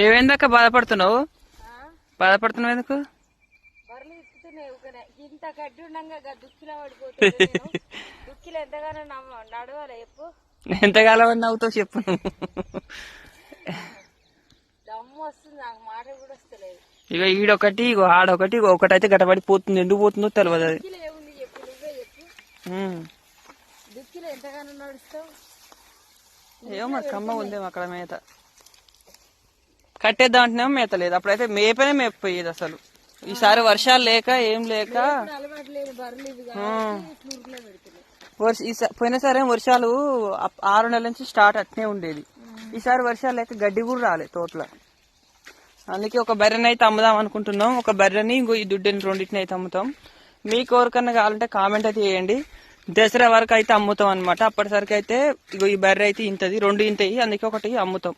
ఏమైందాక బాధపడుతున్నావు? బాధపడుతున్నావు ఎందుకు? బర్రెలు ఇస్తున్నాయి ఇంత గడ్డి ఉండగా దుక్కిలో పడిపోతుంది. దుక్కిలో ఎంతగానో నడవాలి చెప్పు. ఎంతకాలం నవ్వుతావు చెప్పు. దమ్ము వస్తుంది నాకు, మాట కూడా వస్తలేదు. ఇక ఈడొకటి ఇగో ఆడొకటి ఇగో ఒకటైతే గడపడి పోతుంది, ఎందుకు పోతుందో తెలియదు. అది దుక్కిలో ఏముంది చెప్పు, నువ్వే చెప్పు. దుక్కిలో ఎంతగానో నడుస్తావు. ఏమో మరి కమ్మ ఉందేమో అక్కడ మేత కట్టేద్దాం అంటేనేమో మేత లేదు. అప్పుడైతే మేపనే మేకపోయేది అసలు. ఈసారి వర్షాలు లేక ఏం లేక అలవాటు లేని బర్రెలు ఇవి పెడుతున్నాయి. పోయినసారి వర్షాలు 6 నెలల నుంచి స్టార్ట్ అట్నే ఉండేది. ఈసారి వర్షాలు లేక గడ్డి కూడా రాలే తోటలో. అందుకే ఒక బర్రెని అయితే అమ్ముదాం అనుకుంటున్నాం. ఒక బర్రెని ఇంకో ఈ దుడ్డుని రెండింటిని అయితే అమ్ముతాం. మీకు ఎవరికన్నా కావాలంటే కామెంట్ అయితే చేయండి. దసరా వరకు అయితే అమ్ముతాం అనమాట. అప్పటిసరికి అయితే ఇగో ఈ బర్రె అయితే ఇంతది, 2 ఇంతయి, అందుకే ఒకటి అమ్ముతాం.